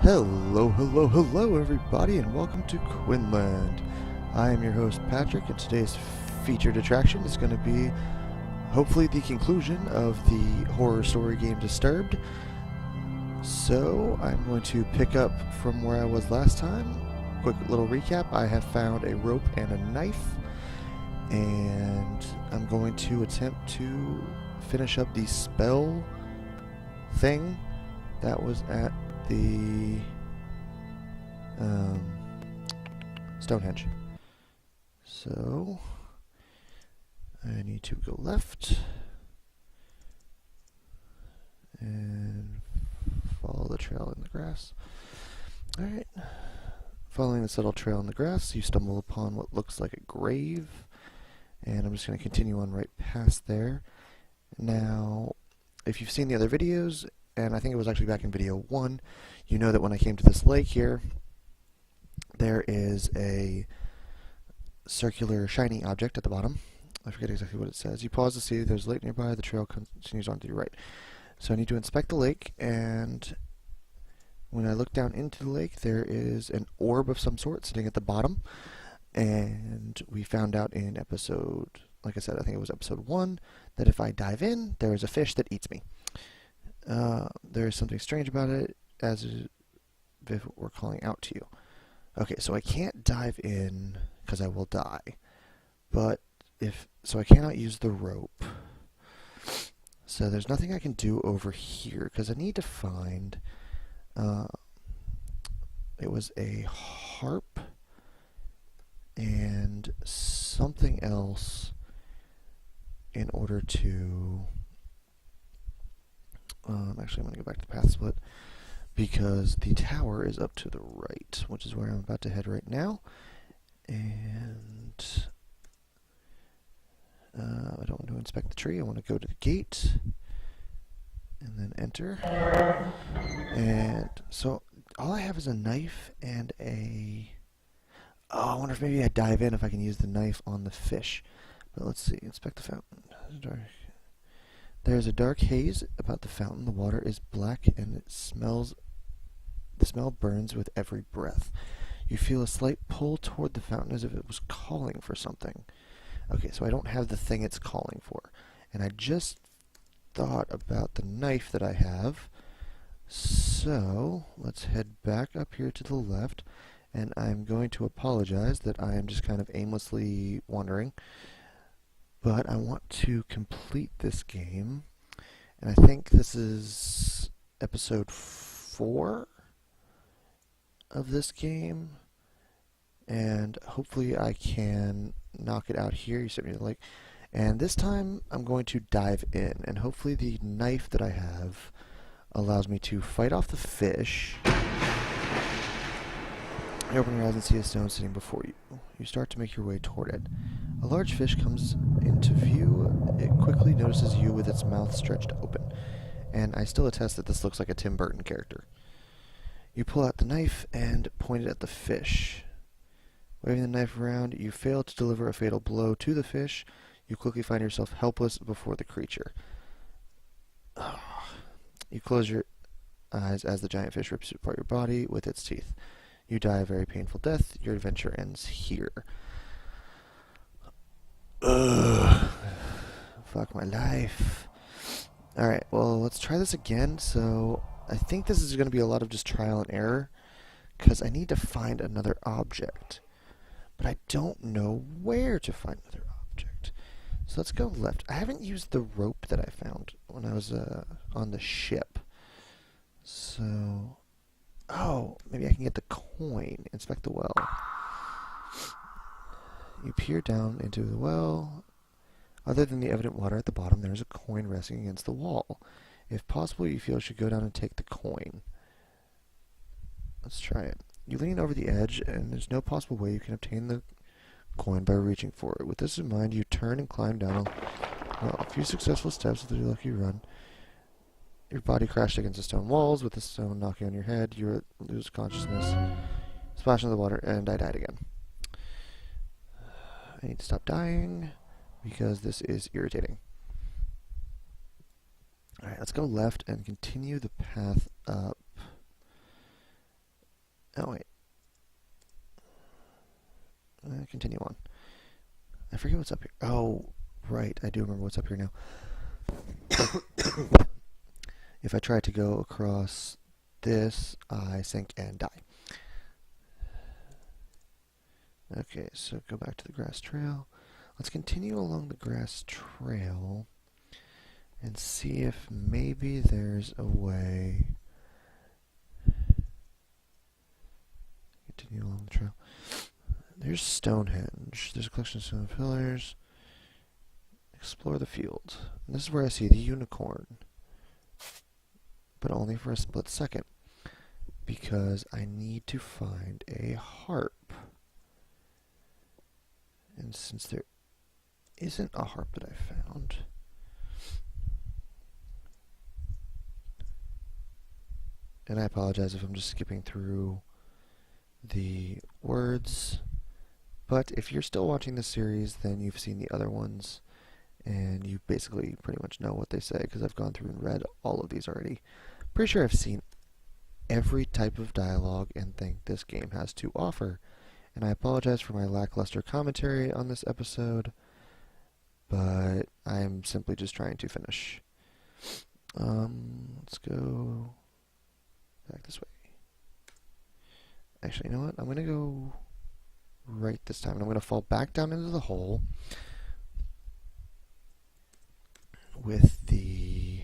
Hello, hello, hello, everybody, and welcome to Quinland. I am your host, Patrick, and today's featured attraction is going to be hopefully the conclusion of the horror story game Disturbed. So, I'm going to pick up from where I was last time. Quick little recap: I have found a rope and a knife, and I'm going to attempt to finish up the spell thing that was at the Stonehenge. So I need to go left and follow the trail in the grass. Alright. Following this little trail in the grass, you stumble upon what looks like a grave, and I'm just going to continue on right past there. Now, if you've seen the other videos, and I think it was actually back in video 1, you know that when I came to this lake here, there is a circular shiny object at the bottom. I forget exactly what it says. You pause to see there's a lake nearby, the trail continues on to your right. So I need to inspect the lake, and when I look down into the lake, there is an orb of some sort sitting at the bottom, and we found out in episode, like I said, I think it was episode 1, that if I dive in, there is a fish that eats me. There is something strange about it, as if we're calling out to you. Okay, so I can't dive in because I will die, but so I cannot use the rope. So there's nothing I can do over here because I need to find. It was a harp and something else in order to. Actually, I'm going to go back to the path split because the tower is up to the right, which is where I'm about to head right now. And I don't want to inspect the tree. I want to go to the gate and then enter. And so all I have is a knife and a... Oh, I wonder if maybe I dive in if I can use the knife on the fish. But let's see. Inspect the fountain. There's a dark haze about the fountain. The water is black and the smell burns with every breath. You feel a slight pull toward the fountain as if it was calling for something. Okay, so I don't have the thing it's calling for. And I just thought about the knife that I have. So let's head back up here to the left. And I'm going to apologize that I am just kind of aimlessly wandering. But I want to complete this game, and I think this is episode 4 of this game, and hopefully I can knock it out here. You sent me the link, and this time I'm going to dive in, and hopefully the knife that I have allows me to fight off the fish. You open your eyes and see a stone sitting before you. You start to make your way toward it. A large fish comes into view. It quickly notices you with its mouth stretched open, and I still attest that this looks like a Tim Burton character. You pull out the knife and point it at the fish. Waving the knife around, you fail to deliver a fatal blow to the fish. You quickly find yourself helpless before the creature. You close your eyes as the giant fish rips apart your body with its teeth. You die a very painful death. Your adventure ends here. Ugh. Fuck my life. Alright, well, let's try this again. So, I think this is going to be a lot of just trial and error, because I need to find another object. But I don't know where to find another object. So let's go left. I haven't used the rope that I found when I was on the ship. So... Oh, maybe I can get the coin. Inspect the well. You peer down into the well. Other than the evident water at the bottom, there is a coin resting against the wall. If possible, you feel you should go down and take the coin. Let's try it. You lean over the edge, and there's no possible way you can obtain the coin by reaching for it. With this in mind, you turn and climb down a few successful steps with a lucky run. Your body crashed against the stone walls, with the stone knocking on your head. You lose consciousness, splash into the water, and I died again. I need to stop dying, because this is irritating. Alright, let's go left and continue the path up. forget what's up here. Oh, right. I do remember what's up here now. If I try to go across this, I sink and die. Okay, so go back to the grass trail. Let's continue along the grass trail and see if maybe there's a way. Continue along the trail. There's Stonehenge. There's a collection of stone pillars. Explore the field. And this is where I see the unicorn. But only for a split second. Because I need to find a harp. And since there isn't a harp that I found, and I apologize if I'm just skipping through the words, but if you're still watching the series, then you've seen the other ones, and you basically pretty much know what they say, because I've gone through and read all of these already. Pretty sure I've seen every type of dialogue and thing this game has to offer. And I apologize for my lackluster commentary on this episode, but I'm simply just trying to finish. Let's go back this way. Actually, you know what? I'm going to go right this time, and I'm going to fall back down into the hole with the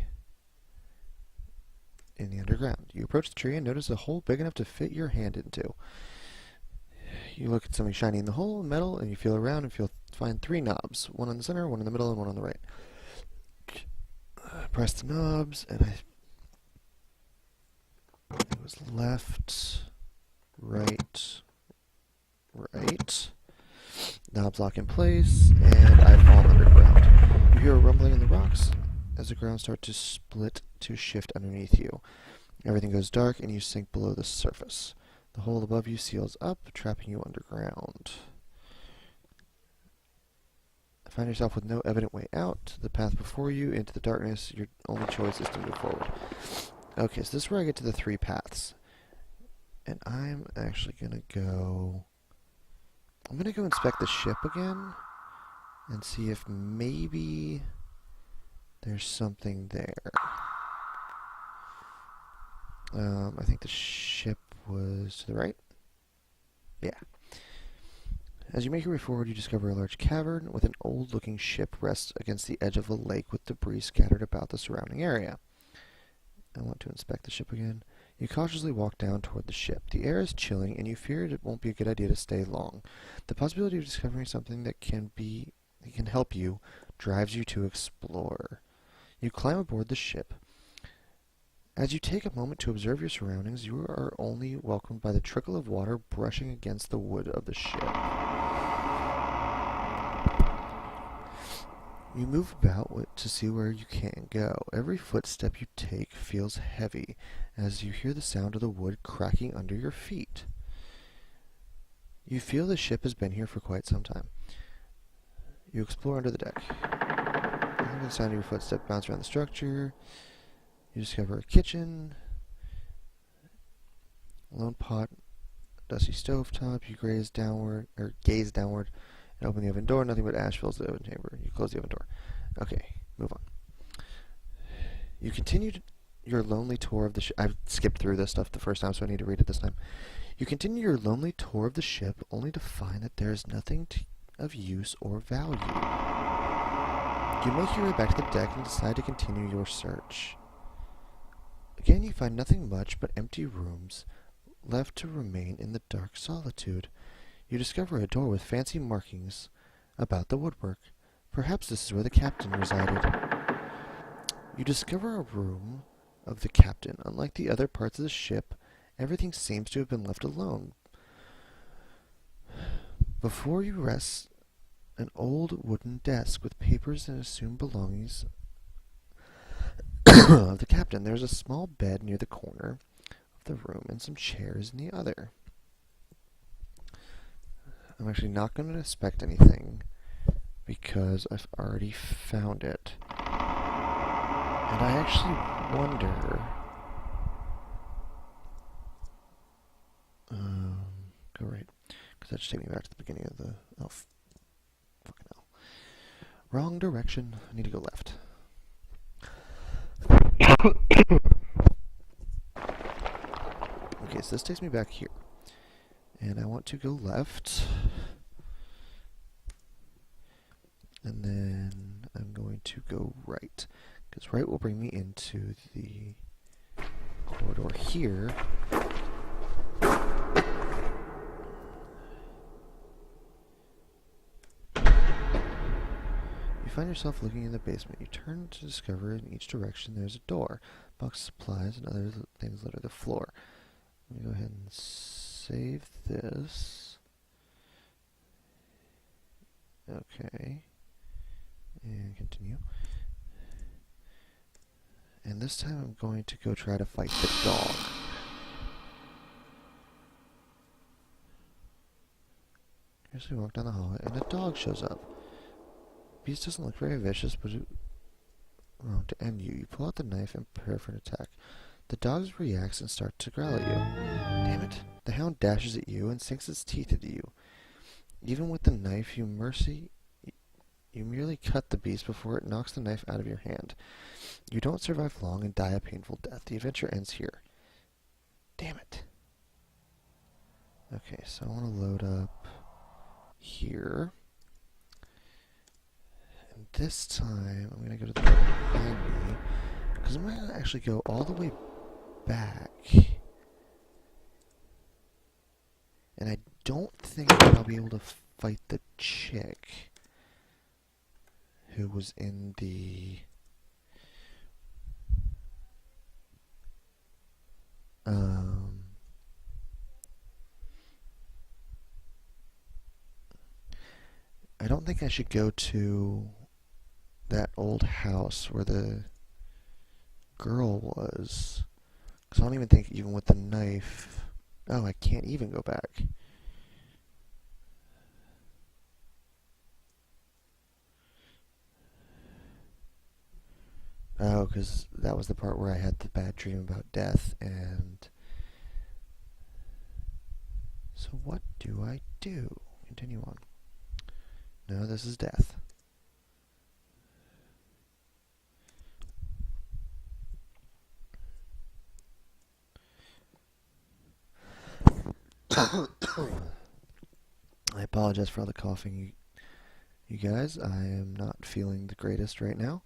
in the underground. You approach the tree and notice a hole big enough to fit your hand into. You look at something shiny in the hole, metal, and you feel around and find 3 knobs. One in the center, one in the middle, and one on the right. Press the knobs, and it was left, right, right. Knobs lock in place, and I fall underground. You hear a rumbling in the rocks as the ground starts to split to shift underneath you. Everything goes dark, and you sink below the surface. The hole above you seals up, trapping you underground. Find yourself with no evident way out. The path before you into the darkness. Your only choice is to move forward. Okay, so this is where I get to the 3 paths. And I'm actually going to go... I'm going to go inspect the ship again and see if maybe there's something there. I think the ship was to the right. Yeah. As you make your way forward, you discover a large cavern with an old-looking ship rests against the edge of a lake with debris scattered about the surrounding area. I want to inspect the ship again. You cautiously walk down toward the ship. The air is chilling, and you fear it won't be a good idea to stay long. The possibility of discovering something that can help you drives you to explore. You climb aboard the ship. As you take a moment to observe your surroundings, you are only welcomed by the trickle of water brushing against the wood of the ship. You move about to see where you can go. Every footstep you take feels heavy as you hear the sound of the wood cracking under your feet. You feel the ship has been here for quite some time. You explore under the deck. You hear the sound of your footsteps bounce around the structure. You discover a kitchen, a lone pot, dusty stovetop. You gaze downward, and open the oven door. Nothing but ash fills the oven chamber. You close the oven door. Okay, move on. You continue your lonely tour of the ship. I've skipped through this stuff the first time, so I need to read it this time. You continue your lonely tour of the ship, only to find that there is nothing of use or value. You make your way back to the deck and decide to continue your search. Again, you find nothing much but empty rooms left to remain in the dark solitude. You discover a door with fancy markings about the woodwork. Perhaps this is where the captain resided. You discover a room of the captain. Unlike the other parts of the ship, everything seems to have been left alone. Before you rests an old wooden desk with papers and assumed belongings of the captain. There's a small bed near the corner of the room and some chairs in the other. I'm actually not going to inspect anything because I've already found it. And I actually wonder... go right. Because that should take me back to the beginning of the... Oh, fucking hell. Wrong direction. I need to go left. Okay, so this takes me back here. And I want to go left. And then I'm going to go right. Because right will bring me into the corridor here. You find yourself looking in the basement. You turn to discover in each direction there's a door, box of supplies, and other things litter the floor. Let me go ahead and save this. Okay. And continue. And this time I'm going to go try to fight the dog. Here's we walk down the hallway, and a dog shows up. Beast doesn't look very vicious, but it wrong to end you. You pull out the knife and prepare for an attack. The dog reacts and starts to growl at you. Damn it. The hound dashes at you and sinks its teeth into you. Even with the knife, you merely cut the beast before it knocks the knife out of your hand. You don't survive long and die a painful death. The adventure ends here. Damn it. Okay, so I want to load up here. And this time, I'm going to go to the door behind me, because I'm going to actually go all the way back. And I don't think that I'll be able to fight the chick who was in the I don't think I should go to that old house where the girl was, because I don't even think even with the knife. Oh, I can't even go back. Oh, because that was the part where I had the bad dream about death, and so what do I do? Continue on. No, this is death. I apologize for all the coughing, you guys. I am not feeling the greatest right now.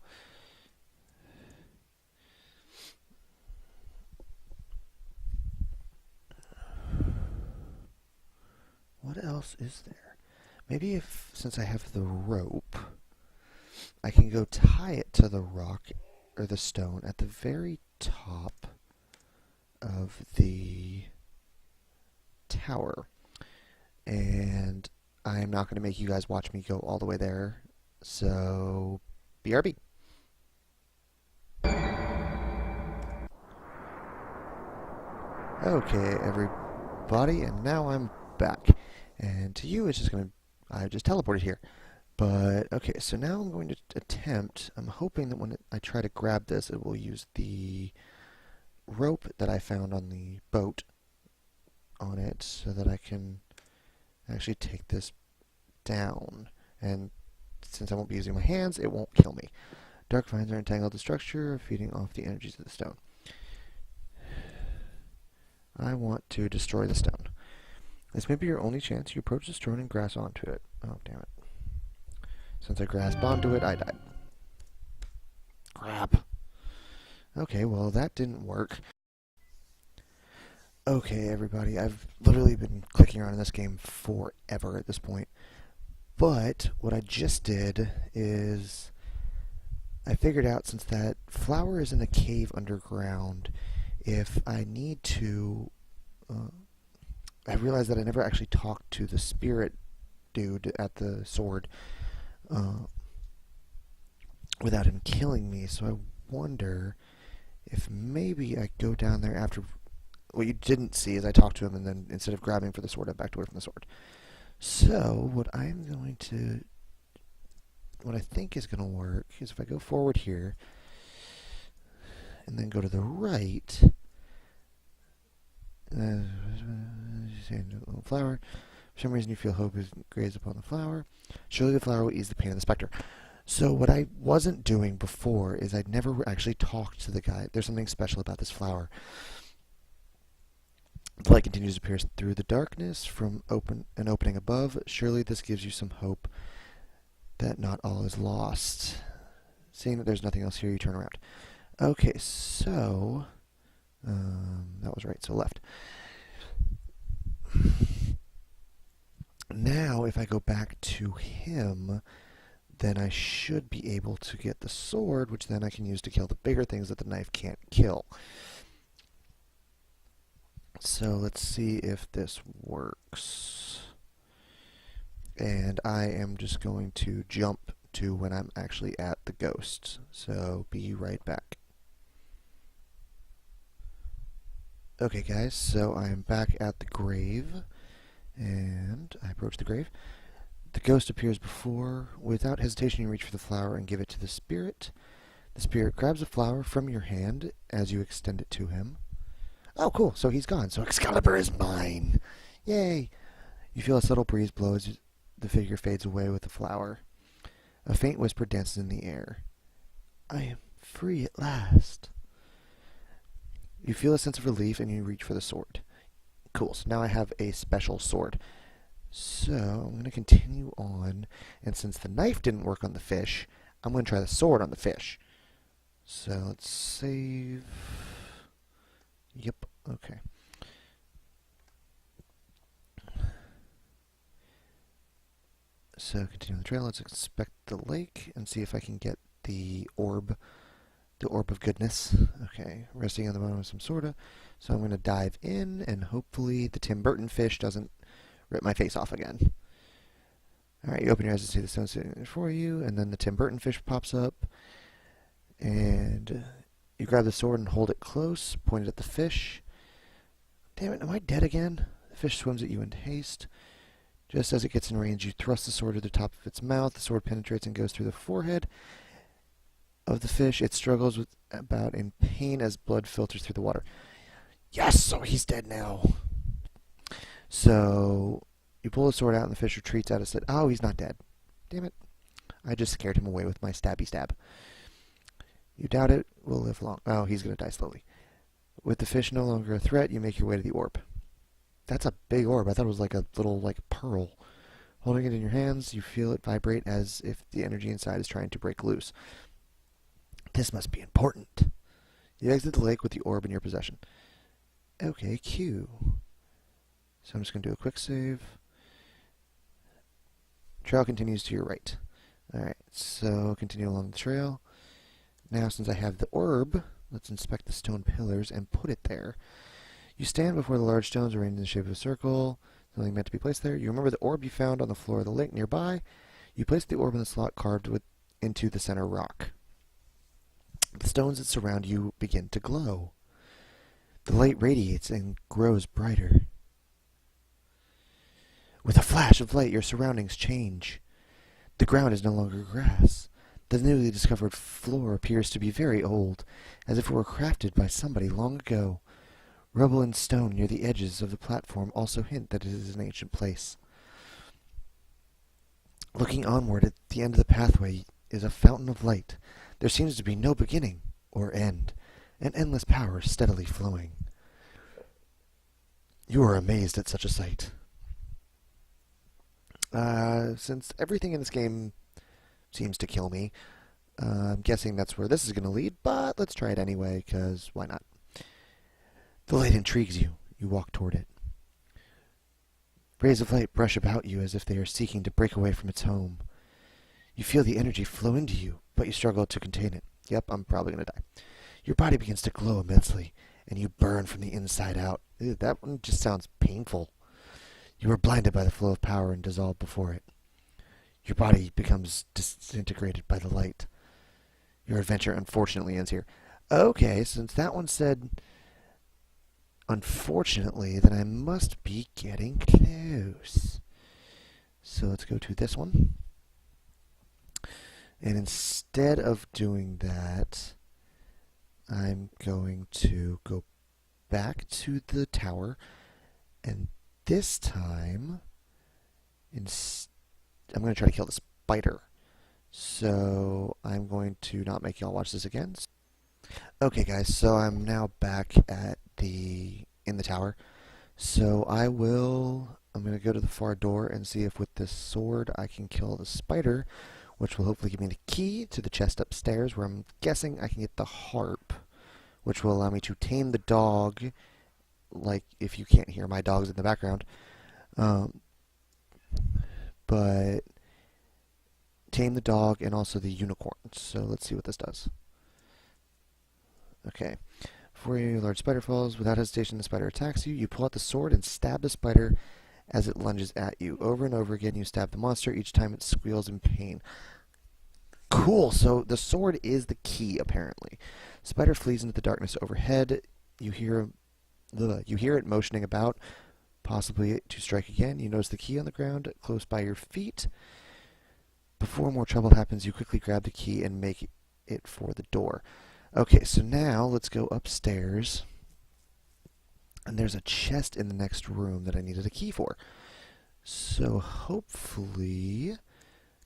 What else is there? Maybe since I have the rope, I can go tie it to the rock or the stone at the very top of the tower. And I'm not going to make you guys watch me go all the way there. So, BRB. Okay, everybody, and now I'm back. And to you, it's just going to, I just teleported here. But, okay, so now I'm going to attempt, I'm hoping that when I try to grab this, it will use the rope that I found on the boat on it, so that I can actually take this down. And since I won't be using my hands, it won't kill me. Dark vines are entangled to the structure, feeding off the energies of the stone. I want to destroy the stone. This may be your only chance. You approach the stone and grasp onto it. Oh, damn it. Since I grasped onto it, I died. Crap. Okay, well, that didn't work. Okay, everybody, I've literally been clicking around in this game forever at this point. But what I just did is I figured out, since that flower is in the cave underground, if I need to, I realized that I never actually talked to the spirit dude at the sword without him killing me, so I wonder if maybe I go down there after. What you didn't see is I talked to him, and then instead of grabbing for the sword, I backed away from the sword. So what I think is going to work is if I go forward here and then go to the right, flower. For some reason you feel hope is grazed upon the flower. Surely the flower will ease the pain of the specter. So what I wasn't doing before is I'd never actually talked to the guy. There's something special about this flower. The light continues to pierce through the darkness from an opening above. Surely this gives you some hope that not all is lost. Seeing that there's nothing else here, you turn around. Okay, so that was right, so left. Now, if I go back to him, then I should be able to get the sword, which then I can use to kill the bigger things that the knife can't kill. So let's see if this works. And I am just going to jump to when I'm actually at the ghost. So be right back. Okay guys, so I'm back at the grave, and I approach the grave. The ghost appears before. Without hesitation, you reach for the flower and give it to the spirit. The spirit grabs the flower from your hand as you extend it to him. Oh, cool, so he's gone. So Excalibur is mine. Yay! You feel a subtle breeze blow as the figure fades away with the flower. A faint whisper dances in the air. I am free at last. You feel a sense of relief and you reach for the sword. Cool, so now I have a special sword. So I'm going to continue on, and since the knife didn't work on the fish, I'm going to try the sword on the fish. So let's save. Yep, okay. So continue on the trail. Let's inspect the lake and see if I can get the orb of goodness. Okay, resting on the bottom of some sorta. So I'm going to dive in, and hopefully the Tim Burton fish doesn't rip my face off again. Alright, you open your eyes to see the stone sitting there for you, and then the Tim Burton fish pops up, and you grab the sword and hold it close, point it at the fish. Damn it, am I dead again? The fish swims at you in haste. Just as it gets in range, you thrust the sword to the top of its mouth. The sword penetrates and goes through the forehead of the fish. It struggles about in pain as blood filters through the water. Yes, so he's dead now. So you pull the sword out and the fish retreats out of sight. Oh, he's not dead. Damn it. I just scared him away with my stabby stab. You doubt it will live long. Oh, he's going to die slowly. With the fish no longer a threat, you make your way to the orb. That's a big orb. I thought it was like a little pearl. Holding it in your hands, you feel it vibrate as if the energy inside is trying to break loose. This must be important. You exit the lake with the orb in your possession. Okay, Q. So I'm just going to do a quick save. Trail continues to your right. Alright, so continue along the trail. Now, since I have the orb, let's inspect the stone pillars and put it there. You stand before the large stones arranged in the shape of a circle, something meant to be placed there. You remember the orb you found on the floor of the lake nearby. You place the orb in the slot carved into the center rock. The stones that surround you begin to glow. The light radiates and grows brighter. With a flash of light, your surroundings change. The ground is no longer grass. The newly discovered floor appears to be very old, as if it were crafted by somebody long ago. Rubble and stone near the edges of the platform also hint that it is an ancient place. Looking onward, at the end of the pathway is a fountain of light. There seems to be no beginning or end, an endless power steadily flowing. You are amazed at such a sight. Since everything in this game seems to kill me, I'm guessing that's where this is going to lead, but let's try it anyway, because why not? The light intrigues you. You walk toward it. Rays of light brush about you as if they are seeking to break away from its home. You feel the energy flow into you, but you struggle to contain it. Yep, I'm probably going to die. Your body begins to glow immensely, and you burn from the inside out. Ew, that one just sounds painful. You are blinded by the flow of power and dissolve before it. Your body becomes disintegrated by the light. Your adventure unfortunately ends here. Okay, since that one said unfortunately, then I must be getting close. So let's go to this one. And instead of doing that, I'm going to go back to the tower, and this time I'm going to try to kill the spider. So I'm going to not make y'all watch this again. Okay, guys, so I'm now back at in the tower. So I'm gonna go to the far door and see if with this sword I can kill the spider, which will hopefully give me the key to the chest upstairs, where I'm guessing I can get the harp, which will allow me to tame the dog. Like, if you can't hear, my dog's in the background. Um, but tame the dog and also the unicorn. So let's see what this does. Okay. Before a large spider falls, without hesitation, the spider attacks you. You pull out the sword and stab the spider as it lunges at you. Over and over again, you stab the monster. Each time it squeals in pain. Cool. So the sword is the key, apparently. Spider flees into the darkness overhead. You hear it motioning about, possibly to strike again. You notice the key on the ground close by your feet. Before more trouble happens, you quickly grab the key and make it for the door. Okay, so now let's go upstairs. And there's a chest in the next room that I needed a key for. So hopefully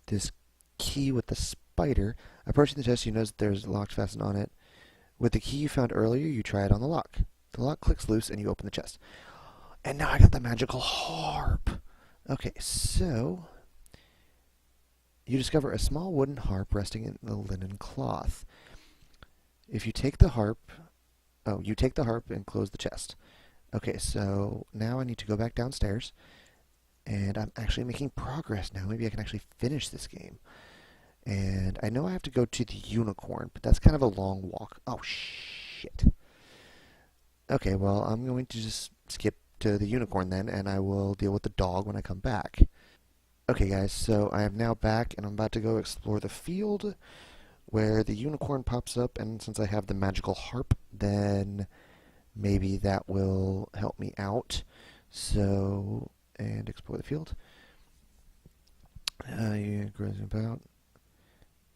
this key with the spider. Approaching the chest, you notice that there's a lock fastened on it. With the key you found earlier, you try it on the lock. The lock clicks loose and you open the chest. And now I got the magical harp. Okay, so you discover a small wooden harp resting in the linen cloth. If you take the harp, you take the harp and close the chest. Okay, so now I need to go back downstairs, and I'm actually making progress now. Maybe I can actually finish this game. And I know I have to go to the unicorn, but that's kind of a long walk. Oh, shit. Okay, well, I'm going to just skip to the unicorn then, and I will deal with the dog when I come back. Okay, guys, so I am now back, and I'm about to go explore the field where the unicorn pops up, and since I have the magical harp, then maybe that will help me out. So, and explore the field. You grows about.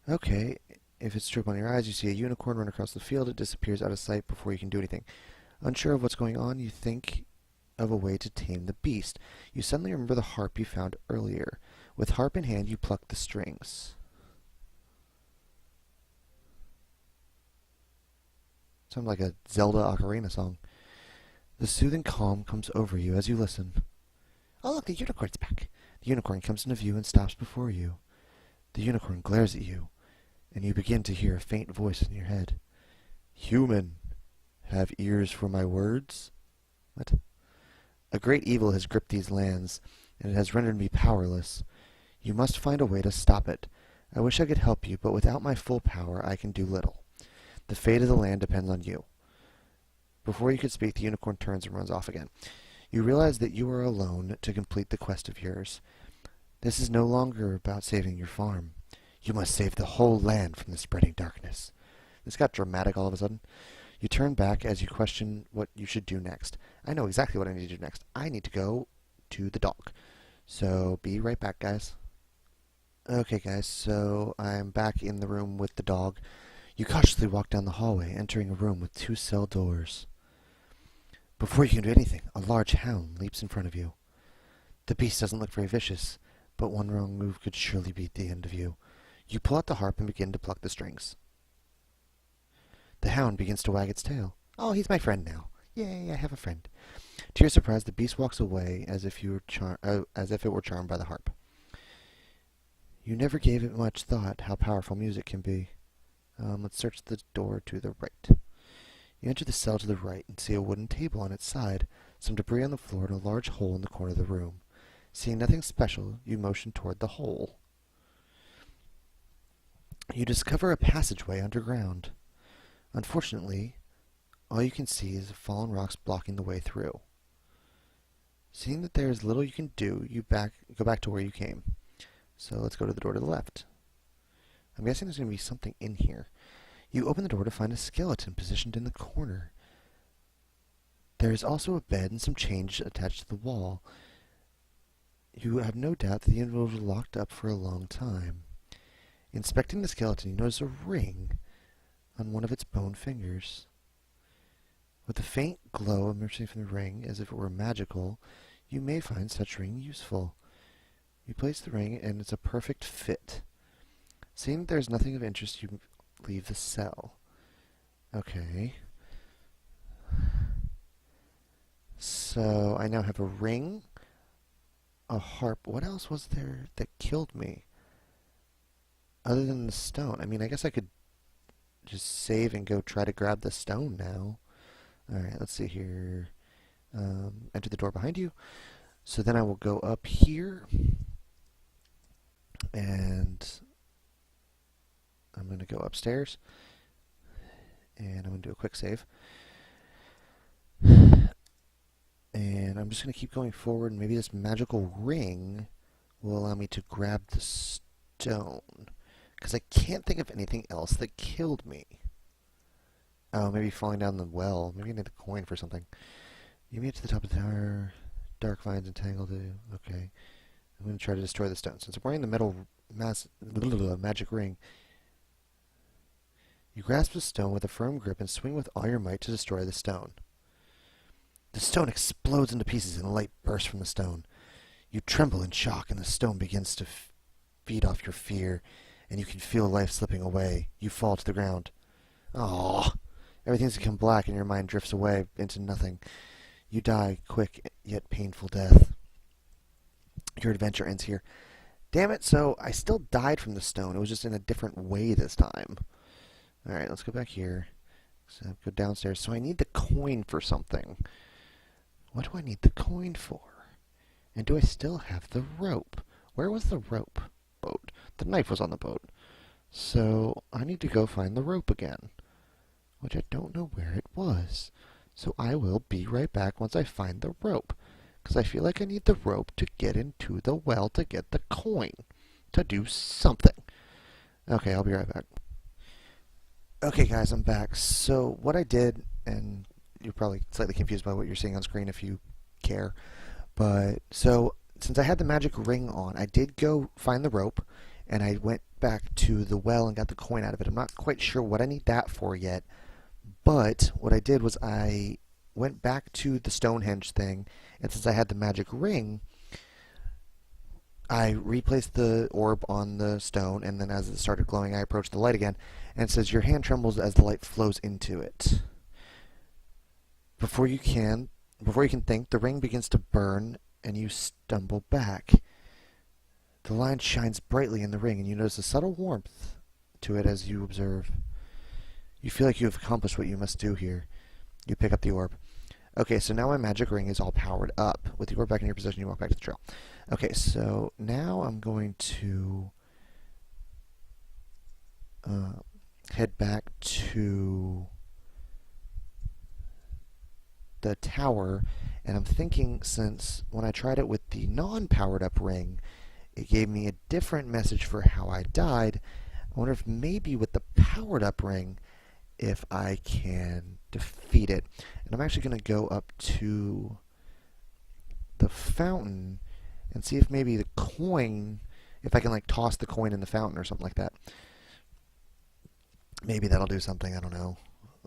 Okay, if it's strip on your eyes, you see a unicorn run across the field. It disappears out of sight before you can do anything. Unsure of what's going on, you think of a way to tame the beast. You suddenly remember the harp you found earlier. With harp in hand, you pluck the strings. Sounds like a Zelda ocarina song. The soothing calm comes over you as you listen. Oh, look, the unicorn's back. The unicorn comes into view and stops before you. The unicorn glares at you, and you begin to hear a faint voice in your head. Human, have ears for my words? What? A great evil has gripped these lands, and it has rendered me powerless. You must find a way to stop it. I wish I could help you, but without my full power, I can do little. The fate of the land depends on you. Before you could speak, the unicorn turns and runs off again. You realize that you are alone to complete the quest of yours. This is no longer about saving your farm. You must save the whole land from the spreading darkness. This got dramatic all of a sudden. You turn back as you question what you should do next. I know exactly what I need to do next. I need to go to the dog. So be right back, guys. Okay, guys, so I'm back in the room with the dog. You cautiously walk down the hallway, entering a room with two cell doors. Before you can do anything, a large hound leaps in front of you. The beast doesn't look very vicious, but one wrong move could surely be the end of you. You pull out the harp and begin to pluck the strings. The hound begins to wag its tail. Oh, he's my friend now. Yay, I have a friend. To your surprise, the beast walks away as if it were charmed by the harp. You never gave it much thought how powerful music can be. Let's search the door to the right. You enter the cell to the right and see a wooden table on its side, some debris on the floor, and a large hole in the corner of the room. Seeing nothing special, you motion toward the hole. You discover a passageway underground. Unfortunately, all you can see is fallen rocks blocking the way through. Seeing that there is little you can do, you go back to where you came. So let's go to the door to the left. I'm guessing there's going to be something in here. You open the door to find a skeleton positioned in the corner. There is also a bed and some change attached to the wall. You have no doubt that the individual was locked up for a long time. Inspecting the skeleton, you notice a ring on one of its bone fingers. With a faint glow emerging from the ring, as if it were magical, you may find such ring useful. You place the ring, and it's a perfect fit. Seeing there's nothing of interest, you leave the cell. Okay. So I now have a ring, a harp. What else was there that killed me? Other than the stone. I mean, I guess I could just save and go try to grab the stone now. Alright, let's see here. Enter the door behind you. So then I will go up here, and I'm going to go upstairs, and I'm going to do a quick save. And I'm just going to keep going forward, and maybe this magical ring will allow me to grab the stone. Because I can't think of anything else that killed me. Oh, maybe falling down the well. Maybe I need the coin for something. You made it to the top of the tower. Dark vines entangled you. Okay. I'm going to try to destroy the stone. Since I'm wearing the magic ring, you grasp the stone with a firm grip and swing with all your might to destroy the stone. The stone explodes into pieces and light bursts from the stone. You tremble in shock and the stone begins to feed off your fear, and you can feel life slipping away. You fall to the ground. Aww. Everything's become black and your mind drifts away into nothing. You die quick yet painful death. Your adventure ends here. Damn it, so I still died from the stone. It was just in a different way this time. Alright, let's go back here. So go downstairs. So I need the coin for something. What do I need the coin for? And do I still have the rope? Where was the rope? Boat. The knife was on the boat. So I need to go find the rope again, which I don't know where it was. So I will be right back once I find the rope, because I feel like I need the rope to get into the well to get the coin, to do something. Okay, I'll be right back. Okay, guys, I'm back. So what I did, and you're probably slightly confused by what you're seeing on screen if you care, but so since I had the magic ring on, I did go find the rope, and I went back to the well and got the coin out of it. I'm not quite sure what I need that for yet, but what I did was I went back to the Stonehenge thing, and since I had the magic ring, I replaced the orb on the stone, and then as it started glowing, I approached the light again, and it says your hand trembles as the light flows into it. Before you can think, the ring begins to burn, and you stumble back. The light shines brightly in the ring, and you notice a subtle warmth to it as you observe. You feel like you have accomplished what you must do here. You pick up the orb. Okay, so now my magic ring is all powered up. With the orb back in your possession, you walk back to the trail. Okay, so now I'm going to head back to the tower, and I'm thinking, since when I tried it with the non-powered up ring, it gave me a different message for how I died. I wonder if maybe with the powered up ring, if I can defeat it. And I'm actually going to go up to the fountain and see if maybe the coin, if I can like toss the coin in the fountain or something like that. Maybe that'll do something, I don't know.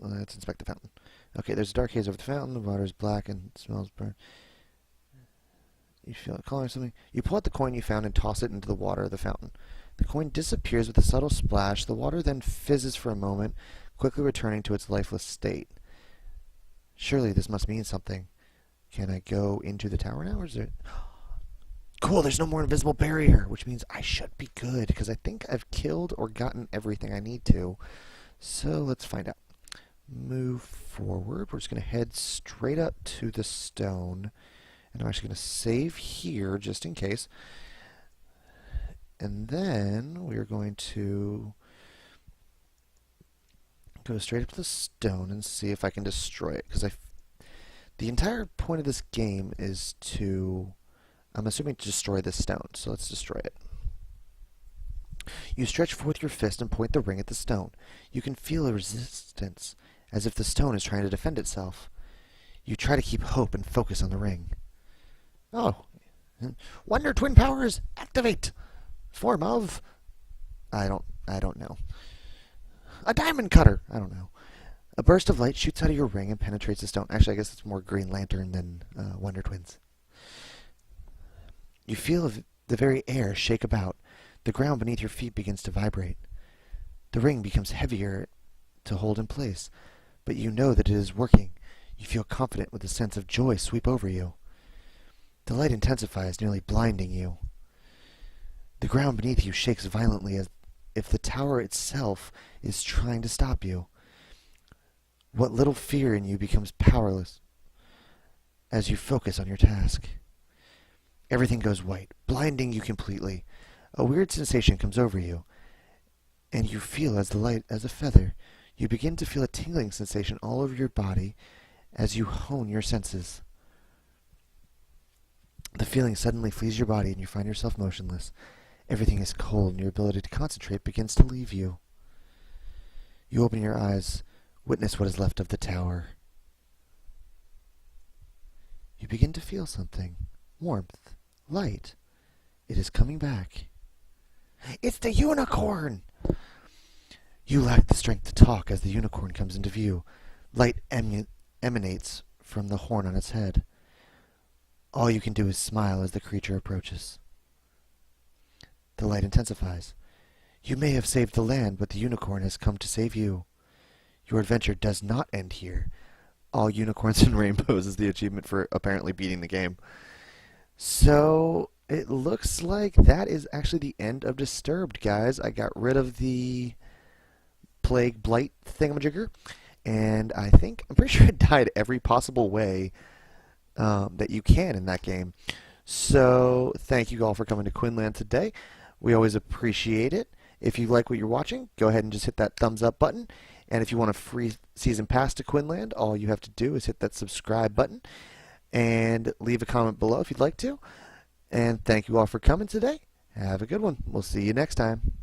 Let's inspect the fountain. Okay, there's a dark haze over the fountain. The water is black and smells burnt. You feel it calling or something. You pull out the coin you found and toss it into the water of the fountain. The coin disappears with a subtle splash. The water then fizzes for a moment, quickly returning to its lifeless state. Surely this must mean something. Can I go into the tower now, or is it... Cool, there's no more invisible barrier, which means I should be good, because I think I've killed or gotten everything I need to. So let's find out. Move forward. We're just going to head straight up to the stone. And I'm actually going to save here, just in case. And then we're going to go straight up to the stone and see if I can destroy it. Because the entire point of this game is to, I'm assuming, to destroy this stone. So let's destroy it. You stretch forth your fist and point the ring at the stone. You can feel a resistance, as if the stone is trying to defend itself. You try to keep hope and focus on the ring. Oh. Wonder Twin Powers, activate! Form of... I don't know. A diamond cutter! I don't know. A burst of light shoots out of your ring and penetrates the stone. Actually, I guess it's more Green Lantern than Wonder Twins. You feel the very air shake about. The ground beneath your feet begins to vibrate. The ring becomes heavier to hold in place, but you know that it is working. You feel confident with a sense of joy sweep over you. The light intensifies, nearly blinding you. The ground beneath you shakes violently as if the tower itself is trying to stop you. What little fear in you becomes powerless as you focus on your task. Everything goes white, blinding you completely. A weird sensation comes over you, and you feel as light as a feather. You begin to feel a tingling sensation all over your body as you hone your senses. The feeling suddenly flees your body and you find yourself motionless. Everything is cold and your ability to concentrate begins to leave you. You open your eyes, witness what is left of the tower. You begin to feel something. Warmth. Light. It is coming back. It's the unicorn! You lack the strength to talk as the unicorn comes into view. Light emanates from the horn on its head. All you can do is smile as the creature approaches. The light intensifies. You may have saved the land, but the unicorn has come to save you. Your adventure does not end here. All unicorns and rainbows is the achievement for apparently beating the game. So it looks like that is actually the end of Disturbed, guys. I got rid of the plague blight thingamajigger, and I'm pretty sure it died every possible way that you can in that game. So thank you all for coming to Quinlan today. We always appreciate it. If you like what you're watching, go ahead and just hit that thumbs up button. And if you want a free season pass to Quinlan, all you have to do is hit that subscribe button and leave a comment below if you'd like to. And thank you all for coming today. Have a good one. We'll see you next time.